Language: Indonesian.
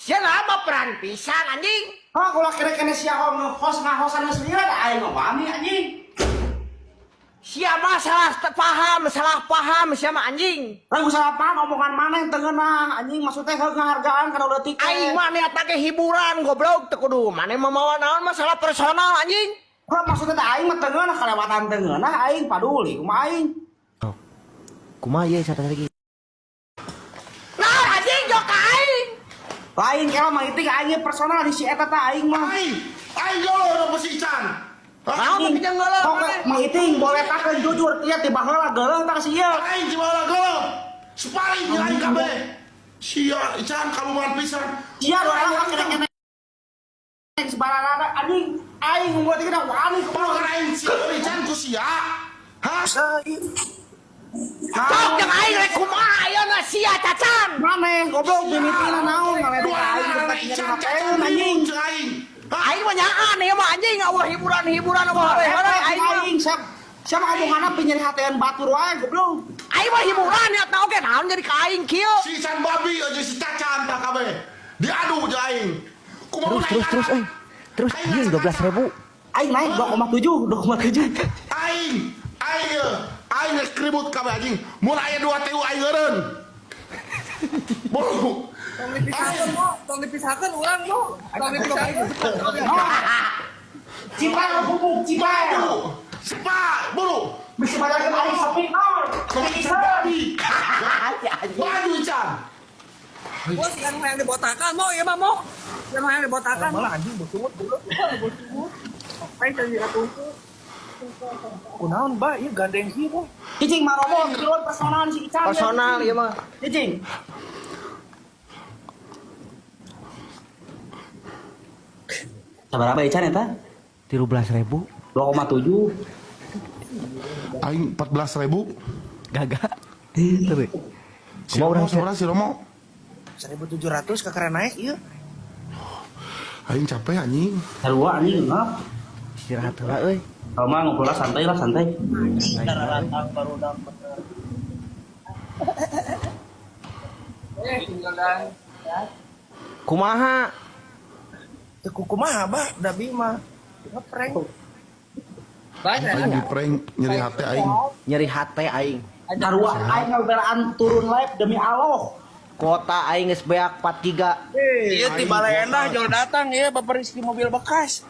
Sia nama peran pisang anjing. Oh, kalau kira-kira siapa nge-host-hosan sendiri ada aing ngawani anjing. Sia mah salah paham sia mah anjing. Lagu salah paham omongan mana yang tengenah anjing maksudnya penghargaan karena udah tiket. Aing mah niat ke hiburan goblok teu kudu mane mamawa naon masalah personal anjing. Kalau maksudnya teh aing mah tengenah kelewatan tengenah aing paduli kumaha aing. Kumaha ieu satu lagi. Nah anjing jok ka aing. Lain kalau mah itu aing personal di si eta teh aing mah. Aing golo udah mesti Ican. Naon tapi jeung geuleuh. Pokok mah iting boleh takeun jujur tiap di baheula geuleuh tah si ieu. Aing gimana golo? Sepaling aing kabeh. Sia Ican kaluman pisan. Sia orang kira-kira sebarang anjing aing ngomong teh wani Kalau kan aing sia Ican ku sia. Hah? Sok jeung aing rek kumaha ayeuna sia cacan. Maneh goblok mimitina naon ngaledek aing tempat Ican ngapain anjing. aing. Aing mah nyaan ieu mah anjing eueuh hiburan apa hore aing mah. Aing siapa omonganna penyen hatean batur wae goblok. Aing mah hiburan niatna oge naon jadi ka aing kieu. Si Ican babi aja si cacan tak kabeh. Diadu aja aing. Terus Terus anjing 12.000. Aing naik 2,7. Aing keribut kabeh anjing. Mun aya 2 TU aing eureun. Bolu. Tong dipisahkeun urang mo. Tong dipisahkeun. Cipay bubuk cipay. Sepa, bolu. Bisa balakeun aing sepi naon. Bisa babi. Baju Ican. Bos yang dibotakan mo, ieu mah mo. Yang dibotakan. Malah anjing bosumut goblok. Aing tadi atuh. Kunaon ba ieu gandeng sih mo. Cicing maromo turun personal si Ican. Personal ieu mah. Cicing. Sabarapa Ican eta? 13.000. 2,7. Aing 14.000. Gagak. Teu. Si Romo. 1.700 kakara naik ieu. Aing capek anjing. Sarua anjing ngap. Istirahat heula euy. Kalau mah ngobrol santai lah santai. Baru dapat. Tinggal dah. Kumaha? Teu kumaha ba, da bima. Ngeprank. Aing di prank nyeri hati aing. Nyeri hate aing. Sarua aing ngabelaan turun live demi Allah. Kuota aing geus beak 4 giga. Ieu ti baleendah jol datang ya Bapak Rizky mobil bekas.